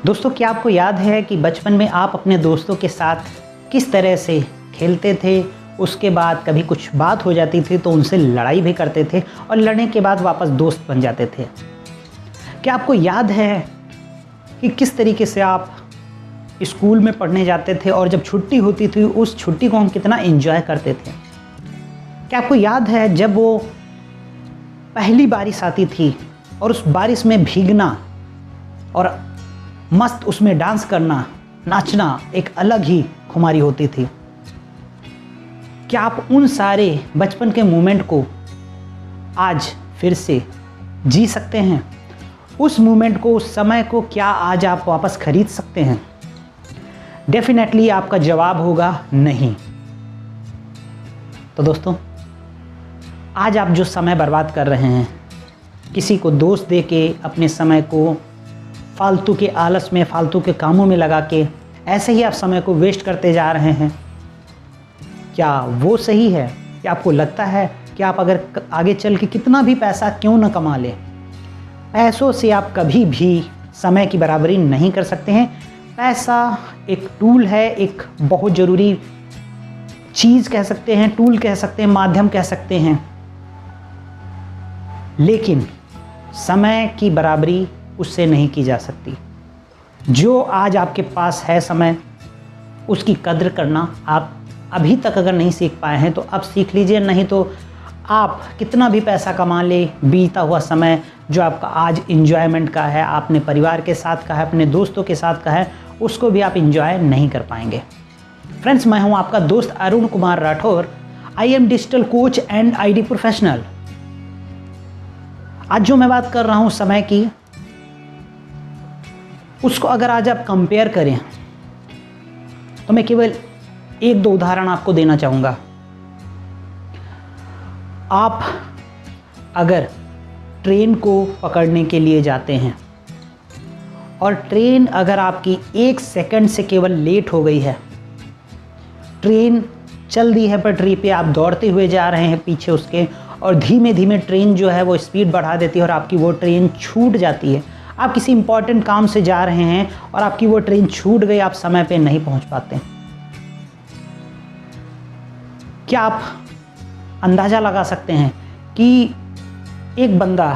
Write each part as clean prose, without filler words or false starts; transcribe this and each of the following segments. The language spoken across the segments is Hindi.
दोस्तों, क्या आपको याद है कि बचपन में आप अपने दोस्तों के साथ किस तरह से खेलते थे? उसके बाद कभी कुछ बात हो जाती थी तो उनसे लड़ाई भी करते थे और लड़ने के बाद वापस दोस्त बन जाते थे। क्या आपको याद है कि किस तरीके से आप स्कूल में पढ़ने जाते थे और जब छुट्टी होती थी उस छुट्टी को हम कितना एंजॉय करते थे? क्या आपको याद है जब वो पहली बारिश आती थी और उस बारिश में भीगना और मस्त उसमें डांस करना, नाचना एक अलग ही खुमारी होती थी? क्या आप उन सारे बचपन के मोमेंट को आज फिर से जी सकते हैं? उस मोमेंट को, उस समय को क्या आज आप वापस खरीद सकते हैं? डेफिनेटली आपका जवाब होगा नहीं। तो दोस्तों, आज आप जो समय बर्बाद कर रहे हैं, किसी को दोष दे के अपने समय को फालतू के आलस में, फालतू के कामों में लगा के ऐसे ही आप समय को वेस्ट करते जा रहे हैं, क्या वो सही है? या आपको लगता है कि आप अगर आगे चल के कितना भी पैसा क्यों न कमा लें, पैसों से आप कभी भी समय की बराबरी नहीं कर सकते हैं? पैसा एक टूल है, एक बहुत ज़रूरी चीज़ कह सकते हैं, टूल कह सकते हैं, माध्यम कह सकते हैं, लेकिन समय की बराबरी उससे नहीं की जा सकती। जो आज आपके पास है समय, उसकी कद्र करना आप अभी तक अगर नहीं सीख पाए हैं तो अब सीख लीजिए, नहीं तो आप कितना भी पैसा कमा ले, बीता हुआ समय जो आपका आज एंजॉयमेंट का है, आपने परिवार के साथ का है, अपने दोस्तों के साथ का है, उसको भी आप एंजॉय नहीं कर पाएंगे। फ्रेंड्स, मैं हूं आपका दोस्त Arun Kumar Rathore. I am digital coach and ID professional. आज जो मैं बात कर रहा हूं समय की, उसको अगर आज आप कंपेयर करें तो मैं केवल एक दो उदाहरण आपको देना चाहूँगा। आप अगर ट्रेन को पकड़ने के लिए जाते हैं और ट्रेन अगर आपकी 1 सेकंड से केवल लेट हो गई है, ट्रेन चल दी है पटरी पे, आप दौड़ते हुए जा रहे हैं पीछे उसके, और धीमे धीमे ट्रेन जो है वो स्पीड बढ़ा देती है और आपकी वो ट्रेन छूट जाती है। आप किसी इंपॉर्टेंट काम से जा रहे हैं और आपकी वो ट्रेन छूट गई, आप समय पे नहीं पहुंच पाते। क्या आप अंदाज़ा लगा सकते हैं कि एक बंदा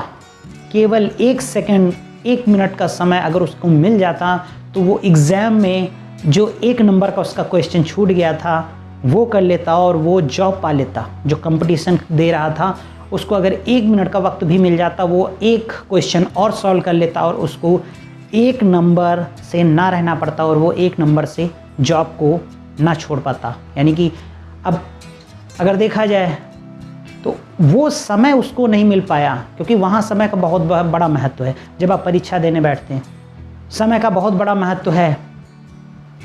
केवल 1 सेकंड, 1 मिनट का समय अगर उसको मिल जाता तो वो एग्ज़ाम में जो 1 नंबर का उसका क्वेश्चन छूट गया था वो कर लेता और वो जॉब पा लेता। जो कंपटीशन दे रहा था उसको अगर 1 मिनट का वक्त भी मिल जाता, वो एक क्वेश्चन और सॉल्व कर लेता और उसको 1 नंबर से ना रहना पड़ता और वो 1 नंबर से जॉब को ना छोड़ पाता। यानी कि अब अगर देखा जाए तो वो समय उसको नहीं मिल पाया, क्योंकि वहाँ समय का बहुत बड़ा महत्व है। जब आप परीक्षा देने बैठते हैं, समय का बहुत बड़ा महत्व है।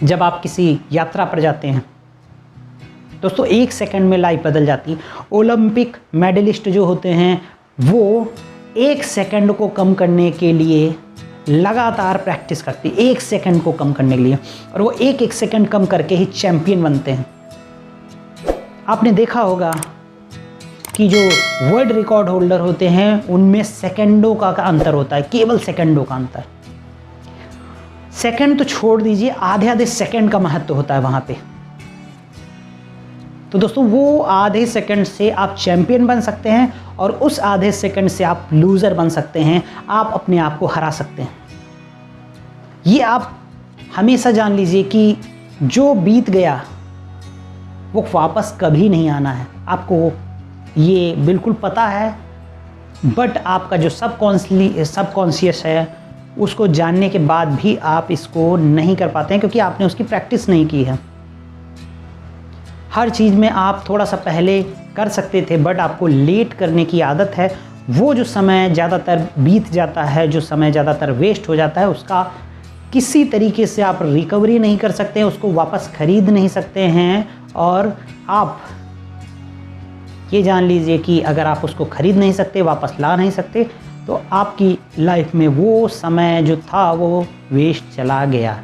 जब आप किसी यात्रा पर जाते हैं दोस्तों, 1 सेकंड में लाइफ बदल जाती। ओलंपिक मेडलिस्ट जो होते हैं वो 1 सेकंड को कम करने के लिए लगातार प्रैक्टिस करती, 1 सेकंड को कम करने के लिए, और वो एक सेकंड कम करके ही चैंपियन बनते हैं। आपने देखा होगा कि जो वर्ल्ड रिकॉर्ड होल्डर होते हैं उनमें सेकंडों का अंतर होता है, केवल सेकंडों का अंतर। सेकंड तो छोड़ दीजिए, आधे आधे सेकंड का महत्व होता है वहाँ पे। तो दोस्तों, वो आधे सेकंड से आप चैंपियन बन सकते हैं और उस आधे सेकंड से आप लूज़र बन सकते हैं, आप अपने आप को हरा सकते हैं। ये आप हमेशा जान लीजिए कि जो बीत गया वो वापस कभी नहीं आना है, आपको ये बिल्कुल पता है। बट आपका जो सबकॉन्शियस है, उसको जानने के बाद भी आप इसको नहीं कर पाते हैं, क्योंकि आपने उसकी प्रैक्टिस नहीं की है। हर चीज़ में आप थोड़ा सा पहले कर सकते थे, बट आपको लेट करने की आदत है। वो जो समय ज़्यादातर बीत जाता है, जो समय ज़्यादातर वेस्ट हो जाता है, उसका किसी तरीके से आप रिकवरी नहीं कर सकते हैं, उसको वापस खरीद नहीं सकते हैं। और आप ये जान लीजिए कि अगर आप उसको खरीद नहीं सकते, वापस ला नहीं सकते, तो आपकी लाइफ में वो समय जो था वो वेस्ट चला गया,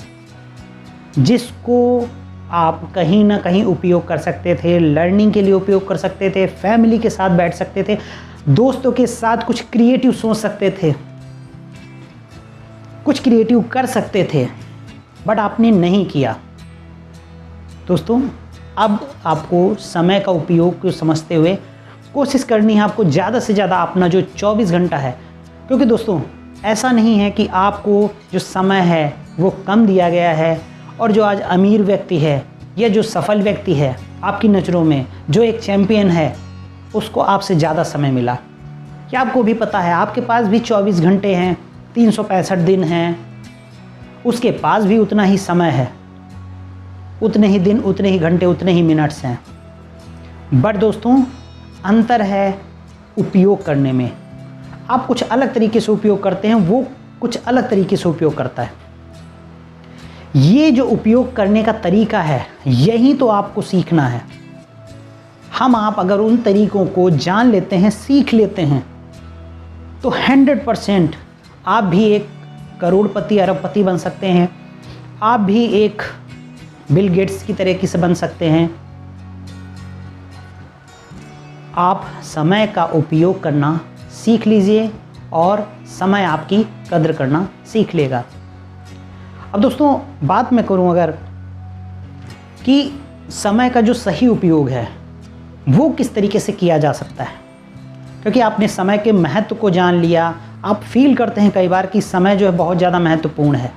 जिसको आप कहीं ना कहीं उपयोग कर सकते थे, लर्निंग के लिए उपयोग कर सकते थे, फैमिली के साथ बैठ सकते थे, दोस्तों के साथ कुछ क्रिएटिव सोच सकते थे। कुछ क्रिएटिव कर सकते थे बट आपने नहीं किया। दोस्तों, अब आपको समय का उपयोग को समझते हुए कोशिश करनी है आपको ज़्यादा से ज़्यादा अपना जो 24 घंटा है, क्योंकि दोस्तों ऐसा नहीं है कि आपको जो समय है वो कम दिया गया है और जो आज अमीर व्यक्ति है या जो सफल व्यक्ति है आपकी नज़रों में, जो एक चैम्पियन है, उसको आपसे ज़्यादा समय मिला। क्या आपको भी पता है आपके पास भी 24 घंटे हैं, 365 दिन हैं, उसके पास भी उतना ही समय है, उतने ही दिन, उतने ही घंटे, उतने ही मिनट्स हैं। बट दोस्तों अंतर है उपयोग करने में। आप कुछ अलग तरीके से उपयोग करते हैं, वो कुछ अलग तरीके से उपयोग करता है। ये जो उपयोग करने का तरीका है यही तो आपको सीखना है। आप अगर उन तरीकों को जान लेते हैं, सीख लेते हैं, तो 100% आप भी एक करोड़पति अरबपति बन सकते हैं। आप भी एक बिल गेट्स की तरीके से बन सकते हैं। आप समय का उपयोग करना सीख लीजिए और समय आपकी कद्र करना सीख लेगा। अब दोस्तों बात मैं करूं अगर कि समय का जो सही उपयोग है वो किस तरीके से किया जा सकता है, क्योंकि आपने समय के महत्व को जान लिया। आप फील करते हैं कई बार कि समय जो है बहुत ज़्यादा महत्वपूर्ण है।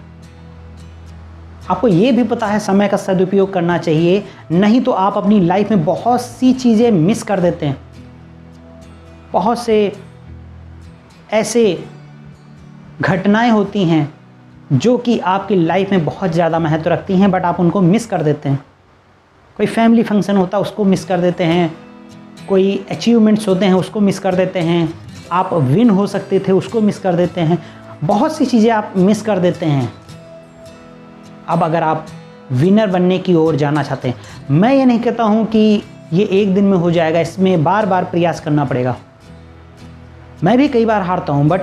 आपको ये भी पता है समय का सदुपयोग करना चाहिए, नहीं तो आप अपनी लाइफ में बहुत सी चीज़ें मिस कर देते हैं। बहुत से ऐसे घटनाएं होती हैं जो कि आपकी लाइफ में बहुत ज़्यादा महत्व रखती हैं, बट आप उनको मिस कर देते हैं। कोई फैमिली फंक्शन होता है उसको मिस कर देते हैं, कोई अचीवमेंट्स होते हैं उसको मिस कर देते हैं, आप विन हो सकते थे उसको मिस कर देते हैं, बहुत सी चीज़ें आप मिस कर देते हैं। अब अगर आप विनर बनने की ओर जाना चाहते हैं, मैं ये नहीं कहता हूँ कि ये एक दिन में हो जाएगा, इसमें बार बार प्रयास करना पड़ेगा। मैं भी कई बार हारता हूँ, बट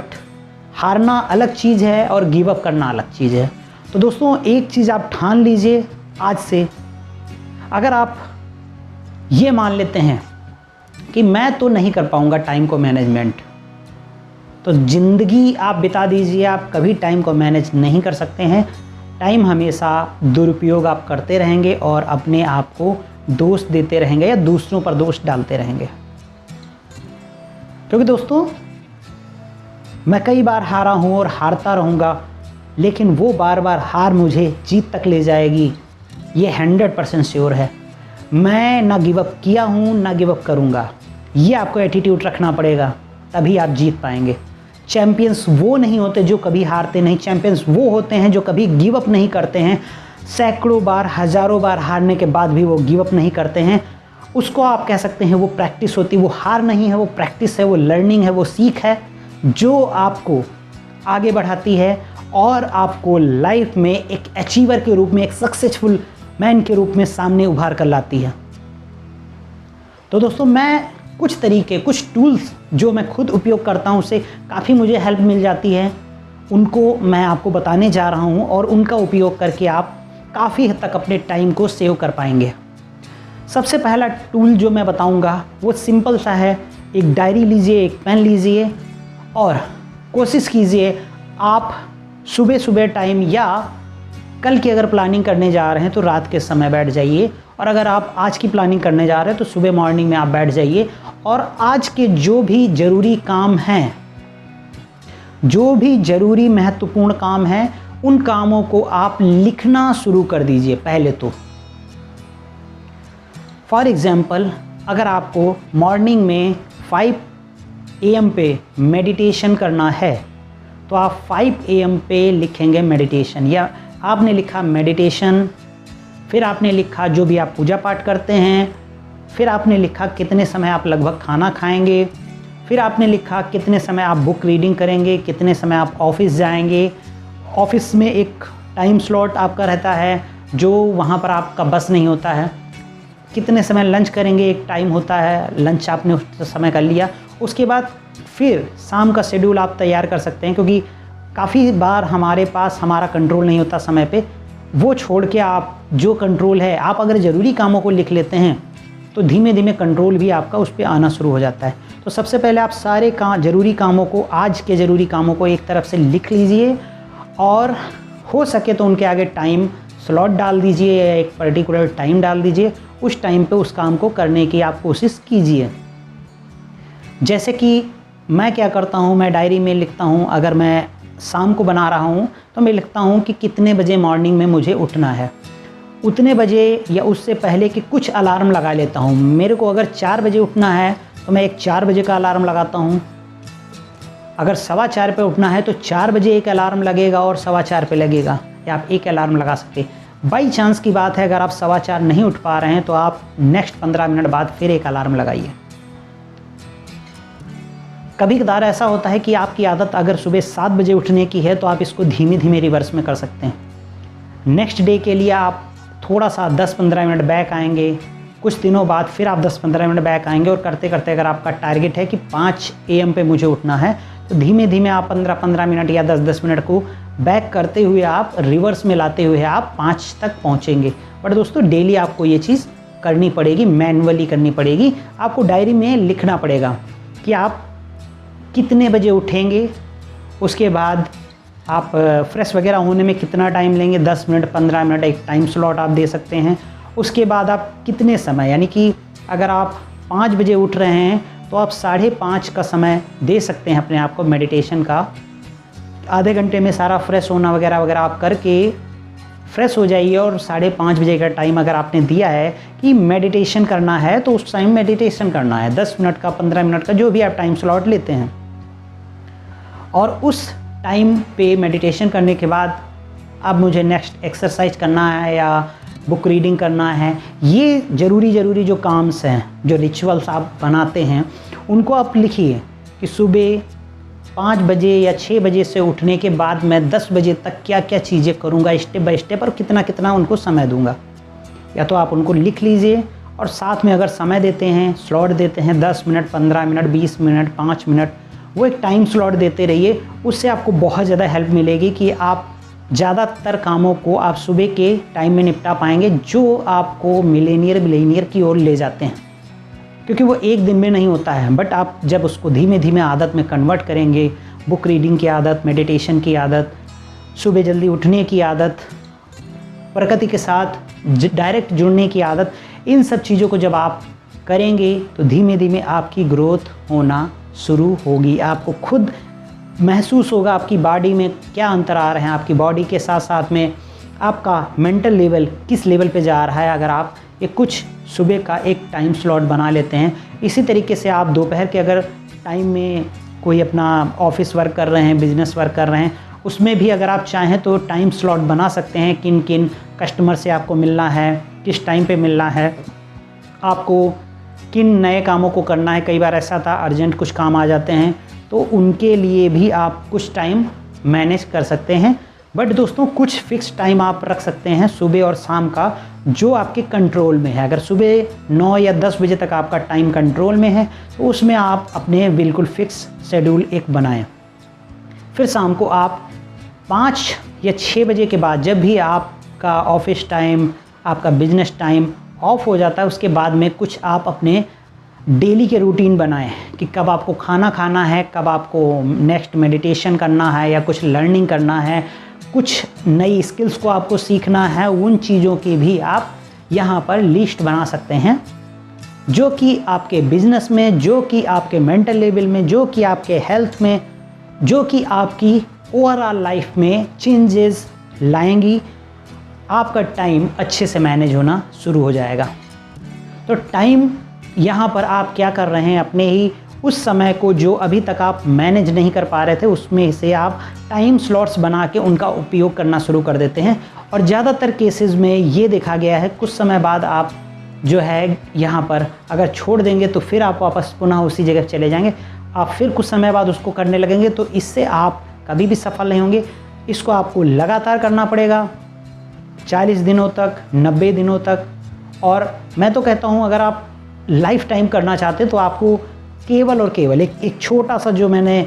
हारना अलग चीज़ है और गिव अप करना अलग चीज़ है। तो दोस्तों एक चीज़ आप ठान लीजिए आज से, अगर आप ये मान लेते हैं कि मैं तो नहीं कर पाऊँगा टाइम को मैनेजमेंट, तो ज़िंदगी आप बिता दीजिए, आप कभी टाइम को मैनेज नहीं कर सकते हैं। टाइम हमेशा दुरुपयोग आप करते रहेंगे और अपने आप को दोष देते रहेंगे या दूसरों पर दोष डालते रहेंगे। क्योंकि दोस्तों मैं कई बार हारा हूँ और हारता रहूँगा, लेकिन वो बार बार हार मुझे जीत तक ले जाएगी, ये 100% श्योर है। मैं ना गिव अप किया हूँ ना गिव अप करूँगा, ये आपको एटीट्यूड रखना पड़ेगा, तभी आप जीत पाएंगे। चैम्पियंस वो नहीं होते जो कभी हारते नहीं, चैम्पियंस वो होते हैं जो कभी गिव अप नहीं करते हैं। सैकड़ों बार, हज़ारों बार हारने के बाद भी वो गिव अप नहीं करते हैं। उसको आप कह सकते हैं वो प्रैक्टिस होती है, वो हार नहीं है, वो प्रैक्टिस है, वो लर्निंग है, वो सीख है जो आपको आगे बढ़ाती है और आपको लाइफ में एक अचीवर के रूप में, एक सक्सेसफुल मैन के रूप में सामने उभार कर लाती है। तो दोस्तों मैं कुछ तरीके, कुछ टूल्स जो मैं खुद उपयोग करता हूँ, उससे काफ़ी मुझे हेल्प मिल जाती है, उनको मैं आपको बताने जा रहा हूँ और उनका उपयोग करके आप काफ़ी हद तक अपने टाइम को सेव कर पाएंगे। सबसे पहला टूल जो मैं बताऊँगा वो सिंपल सा है। एक डायरी लीजिए, एक पेन लीजिए और कोशिश कीजिए आप सुबह सुबह टाइम या कल की अगर प्लानिंग करने जा रहे हैं तो रात के समय बैठ जाइए, और अगर आप आज की प्लानिंग करने जा रहे हैं तो सुबह मॉर्निंग में आप बैठ जाइए और आज के जो भी ज़रूरी काम हैं, जो भी ज़रूरी महत्वपूर्ण काम हैं, उन कामों को आप लिखना शुरू कर दीजिए पहले तो। फॉर एग्ज़ाम्पल अगर आपको मॉर्निंग में 5 AM पे मेडिटेशन करना है तो आप 5 AM पे लिखेंगे मेडिटेशन, या आपने लिखा मेडिटेशन, फिर आपने लिखा जो भी आप पूजा पाठ करते हैं, फिर आपने लिखा कितने समय आप लगभग खाना खाएंगे, फिर आपने लिखा कितने समय आप बुक रीडिंग करेंगे, कितने समय आप ऑफिस जाएंगे। ऑफिस में एक टाइम स्लॉट आपका रहता है जो वहाँ पर आपका बस नहीं होता है। कितने समय लंच करेंगे, एक टाइम होता है, लंच आपने उस समय कर लिया। उसके बाद फिर शाम का शेड्यूल आप तैयार कर सकते हैं, क्योंकि काफ़ी बार हमारे पास हमारा कंट्रोल नहीं होता समय पे। वो छोड़ के आप जो कंट्रोल है, आप अगर ज़रूरी कामों को लिख लेते हैं तो धीमे धीमे कंट्रोल भी आपका उस पर आना शुरू हो जाता है। तो सबसे पहले आप सारे ज़रूरी कामों को, आज के ज़रूरी कामों को एक तरफ से लिख लीजिए और हो सके तो उनके आगे टाइम स्लॉट डाल दीजिए या एक पर्टिकुलर टाइम डाल दीजिए, उस टाइम पे उस काम को करने की आप कोशिश कीजिए। जैसे कि मैं क्या करता हूँ, मैं डायरी में लिखता हूँ, अगर मैं शाम को बना रहा हूँ तो मैं लिखता हूँ कि कितने बजे मॉर्निंग में मुझे उठना है, उतने बजे या उससे पहले कि कुछ अलार्म लगा लेता हूँ। मेरे को अगर 4 बजे उठना है तो मैं एक 4 बजे का अलार्म लगाता हूँ, अगर 4:15 पे उठना है तो 4 बजे एक अलार्म लगेगा और 4:15 पे लगेगा, या आप एक अलार्म लगा सकते हैं। बाई चांस की बात है, अगर आप 4:15 नहीं उठ पा रहे हैं तो आप नेक्स्ट 15 मिनट बाद फिर एक अलार्म लगाइए। कभी कदार ऐसा होता है कि आपकी आदत अगर सुबह 7 बजे उठने की है तो आप इसको धीमे धीमे रिवर्स में कर सकते हैं। नेक्स्ट डे के लिए आप थोड़ा सा 10-15 मिनट बैक आएंगे, कुछ दिनों बाद फिर आप 10-15 मिनट बैक आएंगे, और करते करते अगर आपका टारगेट है कि 5 AM पे मुझे उठना है तो धीमे धीमे आप 15-15 मिनट या 10-10 मिनट को बैक करते हुए आप रिवर्स में लाते हुए आप 5 तक पहुंचेंगे। बट दोस्तों डेली आपको ये चीज़ करनी पड़ेगी, मैनुअली करनी पड़ेगी। आपको डायरी में लिखना पड़ेगा कि आप कितने बजे उठेंगे, उसके बाद आप फ्रेश वगैरह होने में कितना टाइम लेंगे, 10 मिनट 15 मिनट एक टाइम स्लॉट आप दे सकते हैं। उसके बाद आप कितने समय, यानी कि अगर आप 5 बजे उठ रहे हैं तो आप 5:30 का समय दे सकते हैं अपने आप को मेडिटेशन का। आधे घंटे में सारा फ्रेश होना वगैरह वगैरह आप करके फ्रेश हो जाइए, और 5:30 बजे का टाइम अगर आपने दिया है कि मेडिटेशन करना है तो उस टाइम मेडिटेशन करना है, 10 मिनट का 15 मिनट का जो भी आप टाइम स्लॉट लेते हैं। और उस टाइम पे मेडिटेशन करने के बाद अब मुझे नेक्स्ट एक्सरसाइज करना है या बुक रीडिंग करना है, ये ज़रूरी जो काम्स हैं, जो रिचुअल्स आप बनाते हैं, उनको आप लिखिए कि सुबह 5 बजे या 6 बजे से उठने के बाद मैं 10 बजे तक क्या क्या चीज़ें करूँगा स्टेप बाय स्टेप, और कितना कितना उनको समय दूँगा। या तो आप उनको लिख लीजिए और साथ में अगर समय देते हैं, स्लॉट देते हैं 10 मिनट 15 मिनट 20 मिनट 5 मिनट, वो एक टाइम स्लॉट देते रहिए। उससे आपको बहुत ज़्यादा हेल्प मिलेगी कि आप ज़्यादातर कामों को आप सुबह के टाइम में निपटा पाएंगे, जो आपको मिलेनियर की ओर ले जाते हैं। क्योंकि वो एक दिन में नहीं होता है, बट आप जब उसको धीमे धीमे आदत में कन्वर्ट करेंगे, बुक रीडिंग की आदत, मेडिटेशन की आदत, सुबह जल्दी उठने की आदत, प्रकृति के साथ डायरेक्ट जुड़ने की आदत, इन सब चीज़ों को जब आप करेंगे तो धीमे धीमे आपकी ग्रोथ होना शुरू होगी। आपको खुद महसूस होगा आपकी बॉडी में क्या अंतर आ रहे हैं, आपकी बॉडी के साथ साथ में आपका मेंटल लेवल किस लेवल पे जा रहा है, अगर आप ये कुछ सुबह का एक टाइम स्लॉट बना लेते हैं। इसी तरीके से आप दोपहर के अगर टाइम में कोई अपना ऑफिस वर्क कर रहे हैं, बिजनेस वर्क कर रहे हैं, उसमें भी अगर आप चाहें तो टाइम स्लॉट बना सकते हैं, किन किन कस्टमर से आपको मिलना है, किस टाइम पे मिलना है, आपको किन नए कामों को करना है। कई बार ऐसा था अर्जेंट कुछ काम आ जाते हैं तो उनके लिए भी आप कुछ टाइम मैनेज कर सकते हैं। बट दोस्तों कुछ फिक्स टाइम आप रख सकते हैं सुबह और शाम का, जो आपके कंट्रोल में है। अगर सुबह 9 या 10 बजे तक आपका टाइम कंट्रोल में है तो उसमें आप अपने बिल्कुल फिक्स शेड्यूल एक बनाएं। फिर शाम को आप 5 या 6 बजे के बाद, जब भी आपका ऑफिस टाइम, आपका बिजनेस टाइम ऑफ हो जाता है, उसके बाद में कुछ आप अपने डेली के रूटीन बनाएं कि कब आपको खाना खाना है, कब आपको नेक्स्ट मेडिटेशन करना है या कुछ लर्निंग करना है, कुछ नई स्किल्स को आपको सीखना है। उन चीज़ों की भी आप यहाँ पर लिस्ट बना सकते हैं, जो कि आपके बिजनेस में, जो कि आपके मेंटल लेवल में, जो कि आपके हेल्थ में, जो कि आपकी ओवरऑल लाइफ में चेंजेस लाएंगी। आपका टाइम अच्छे से मैनेज होना शुरू हो जाएगा। तो टाइम यहाँ पर आप क्या कर रहे हैं, अपने ही उस समय को जो अभी तक आप मैनेज नहीं कर पा रहे थे, उसमें से आप टाइम स्लॉट्स बना के उनका उपयोग करना शुरू कर देते हैं। और ज़्यादातर केसेस में ये देखा गया है, कुछ समय बाद आप जो है यहाँ पर अगर छोड़ देंगे तो फिर आप वापस पुनः उसी जगह चले जाएंगे। आप फिर कुछ समय बाद उसको करने लगेंगे तो इससे आप कभी भी सफल नहीं होंगे। इसको आपको लगातार करना पड़ेगा, 40 दिनों तक, 90 दिनों तक। और मैं तो कहता हूँ अगर आप लाइफ टाइम करना चाहते तो आपको केवल और केवल एक छोटा सा जो मैंने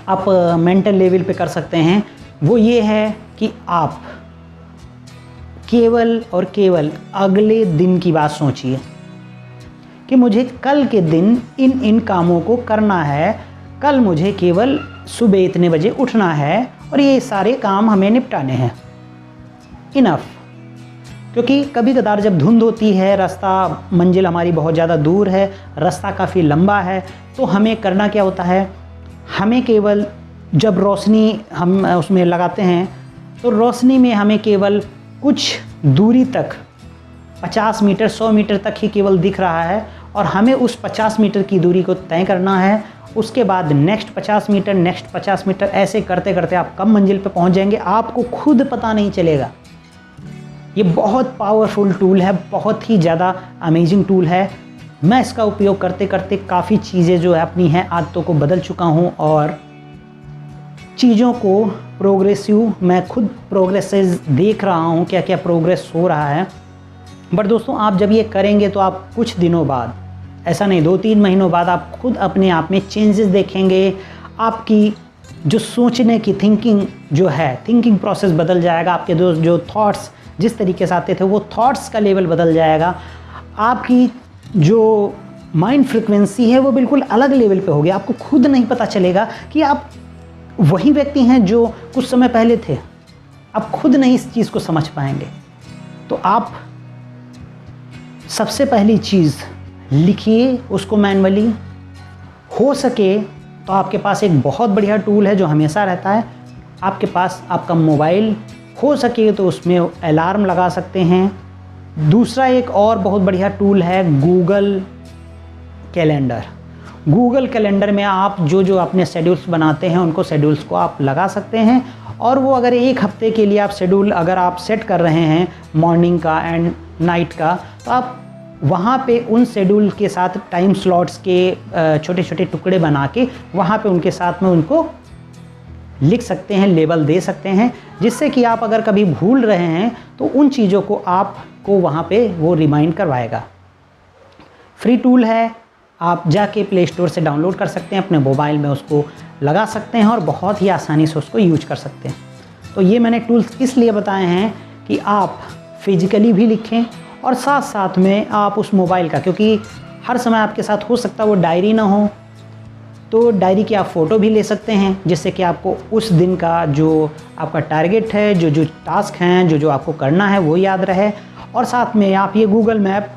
आप मेंटल लेवल पे कर सकते हैं, वो ये है कि आप केवल और केवल अगले दिन की बात सोचिए कि मुझे कल के दिन इन कामों को करना है। कल मुझे केवल सुबह इतने बजे उठना है और ये सारे काम हमें निपटाने हैं। इनफ। क्योंकि कभी कदार जब धुंध होती है, रास्ता मंजिल हमारी बहुत ज़्यादा दूर है, रास्ता काफ़ी लंबा है, तो हमें करना क्या होता है, हमें केवल जब रोशनी हम उसमें लगाते हैं तो रोशनी में हमें केवल कुछ दूरी तक 50 मीटर 100 मीटर तक ही केवल दिख रहा है और हमें उस 50 मीटर की दूरी को तय करना है। उसके बाद नेक्स्ट 50 मीटर, नेक्स्ट 50 मीटर, ऐसे करते करते आप कब मंजिल पे पहुंच जाएंगे आपको खुद पता नहीं चलेगा। ये बहुत पावरफुल टूल है, बहुत ही ज़्यादा अमेजिंग टूल है। मैं इसका उपयोग करते करते काफ़ी चीज़ें जो है अपनी हैं आदतों को बदल चुका हूँ और चीज़ों को प्रोग्रेसिव, मैं खुद प्रोग्रेसेस देख रहा हूँ, क्या क्या प्रोग्रेस हो रहा है। बट दोस्तों, आप जब ये करेंगे तो आप कुछ दिनों बाद, ऐसा नहीं 2-3 महीनों बाद, आप खुद अपने आप में चेंजेस देखेंगे। आपकी जो सोचने की थिंकिंग जो है, थिंकिंग प्रोसेस बदल जाएगा। आपके जो थॉट्स जिस तरीके से आते थे वो थॉट्स का लेवल बदल जाएगा। आपकी जो माइंड फ्रिक्वेंसी है वो बिल्कुल अलग लेवल पे होगी। आपको खुद नहीं पता चलेगा कि आप वही व्यक्ति हैं जो कुछ समय पहले थे। आप खुद नहीं इस चीज़ को समझ पाएंगे। तो आप सबसे पहली चीज़ लिखिए उसको मैनुअली। हो सके तो आपके पास एक बहुत बढ़िया टूल है जो हमेशा रहता है आपके पास, आपका मोबाइल। हो सके तो उसमें अलार्म लगा सकते हैं। दूसरा एक और बहुत बढ़िया टूल है गूगल कैलेंडर। गूगल कैलेंडर में आप जो अपने शेड्यूल्स बनाते हैं उनको शेड्यूल्स को आप लगा सकते हैं और वो अगर एक हफ्ते के लिए आप शेड्यूल अगर आप सेट कर रहे हैं मॉर्निंग का एंड नाइट का, तो आप वहाँ पे उन शेड्यूल के साथ टाइम स्लॉट्स के छोटे छोटे टुकड़े बना के वहाँ पे उनके साथ में उनको लिख सकते हैं, लेबल दे सकते हैं, जिससे कि आप अगर कभी भूल रहे हैं तो उन चीज़ों को आपको वहाँ पे वो रिमाइंड करवाएगा। फ्री टूल है, आप जाके प्ले स्टोर से डाउनलोड कर सकते हैं, अपने मोबाइल में उसको लगा सकते हैं और बहुत ही आसानी से उसको यूज कर सकते हैं। तो ये मैंने टूल्स इसलिए बताए हैं कि आप फिजिकली भी लिखें और साथ साथ में आप उस मोबाइल का, क्योंकि हर समय आपके साथ हो सकता है वो डायरी ना हो, तो डायरी की आप फ़ोटो भी ले सकते हैं, जिससे कि आपको उस दिन का जो आपका टारगेट है, जो टास्क हैं, जो आपको करना है वो याद रहे। और साथ में आप ये गूगल मैप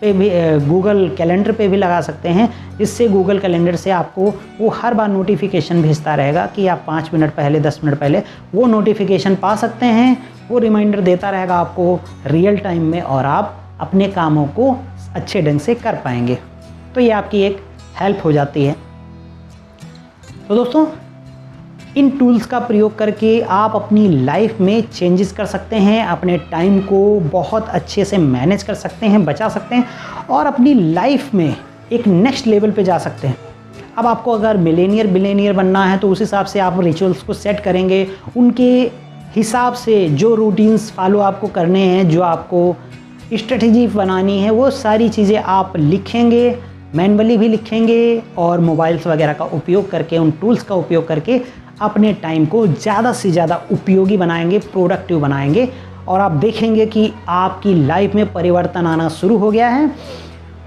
पे भी, गूगल कैलेंडर पे भी लगा सकते हैं, जिससे गूगल कैलेंडर से आपको वो हर बार नोटिफिकेशन भेजता रहेगा कि आप 5 मिनट पहले 10 मिनट पहले वो नोटिफिकेशन पा सकते हैं। वो रिमाइंडर देता रहेगा आपको रियल टाइम में और आप अपने कामों को अच्छे ढंग से कर पाएंगे। तो ये आपकी एक हेल्प हो जाती है। तो दोस्तों, इन टूल्स का प्रयोग करके आप अपनी लाइफ में चेंजेस कर सकते हैं, अपने टाइम को बहुत अच्छे से मैनेज कर सकते हैं, बचा सकते हैं और अपनी लाइफ में एक नेक्स्ट लेवल पे जा सकते हैं। अब आपको अगर बिलियनियर बनना है तो उस हिसाब से आप रिचुअल्स को सेट करेंगे, उनके हिसाब से जो रूटीन्स फॉलो आपको करने हैं, जो आपको स्ट्रेटजी बनानी है, वो सारी चीज़ें आप लिखेंगे, मैनुअली भी लिखेंगे और मोबाइल्स वगैरह का उपयोग करके, उन टूल्स का उपयोग करके अपने टाइम को ज़्यादा से ज़्यादा उपयोगी बनाएंगे, प्रोडक्टिव बनाएंगे और आप देखेंगे कि आपकी लाइफ में परिवर्तन आना शुरू हो गया है।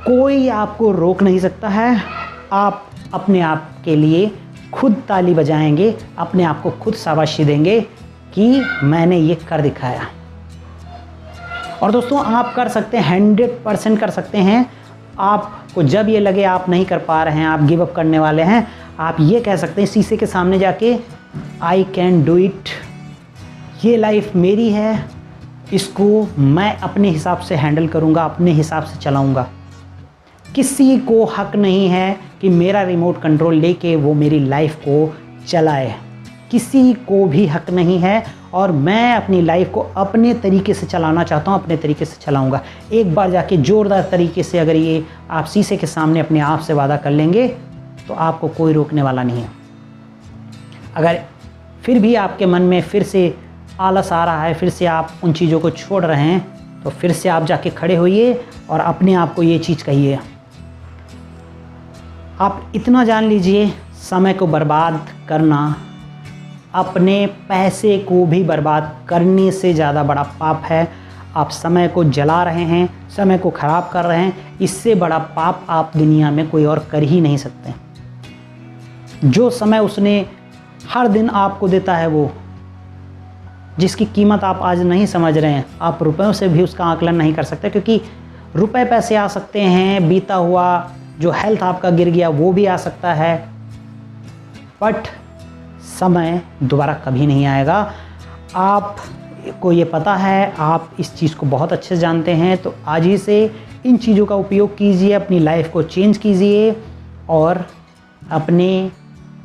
कोई आपको रोक नहीं सकता है। आप अपने आप के लिए खुद ताली बजाएंगे, अपने आप को खुद शाबाशी देंगे कि मैंने ये कर दिखाया। और दोस्तों, आप कर सकते हैं, 100% कर सकते हैं। आपको जब ये लगे आप नहीं कर पा रहे हैं, आप गिव अप करने वाले हैं, आप ये कह सकते हैं शीशे के सामने जाके, आई कैन डू इट, ये लाइफ मेरी है, इसको मैं अपने हिसाब से हैंडल करूँगा, अपने हिसाब से चलाऊँगा। किसी को हक नहीं है कि मेरा रिमोट कंट्रोल लेके वो मेरी लाइफ को चलाए, किसी को भी हक नहीं है। और मैं अपनी लाइफ को अपने तरीके से चलाना चाहता हूँ, अपने तरीके से चलाऊँगा। एक बार जाके ज़ोरदार तरीके से अगर ये आप शीशे के सामने अपने आप से वादा कर लेंगे तो आपको कोई रोकने वाला नहीं है। अगर फिर भी आपके मन में फिर से आलस आ रहा है, फिर से आप उन चीज़ों को छोड़ रहे हैं, तो फिर से आप जाके खड़े होइए और अपने आप को ये चीज़ कहिए। आप इतना जान लीजिए, समय को बर्बाद करना अपने पैसे को भी बर्बाद करने से ज़्यादा बड़ा पाप है। आप समय को जला रहे हैं, समय को ख़राब कर रहे हैं, इससे बड़ा पाप आप दुनिया में कोई और कर ही नहीं सकते। जो समय उसने हर दिन आपको देता है वो जिसकी कीमत आप आज नहीं समझ रहे हैं, आप रुपयों से भी उसका आकलन नहीं कर सकते, क्योंकि रुपए पैसे आ सकते हैं, बीता हुआ जो हेल्थ आपका गिर गया वो भी आ सकता है, बट समय दोबारा कभी नहीं आएगा। आपको ये पता है, आप इस चीज़ को बहुत अच्छे से जानते हैं, तो आज ही से इन चीज़ों का उपयोग कीजिए, अपनी लाइफ को चेंज कीजिए और अपने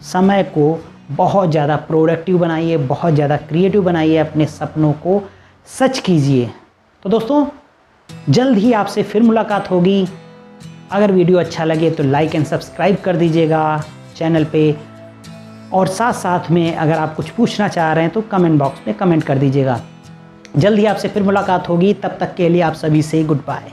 समय को बहुत ज़्यादा प्रोडक्टिव बनाइए, बहुत ज़्यादा क्रिएटिव बनाइए, अपने सपनों को सच कीजिए। तो दोस्तों, जल्द ही आपसे फिर मुलाकात होगी। अगर वीडियो अच्छा लगे तो लाइक एंड सब्सक्राइब कर दीजिएगा चैनल पे, और साथ साथ में अगर आप कुछ पूछना चाह रहे हैं तो कमेंट बॉक्स में कमेंट कर दीजिएगा। जल्द ही आपसे फिर मुलाकात होगी, तब तक के लिए आप सभी से गुड बाय।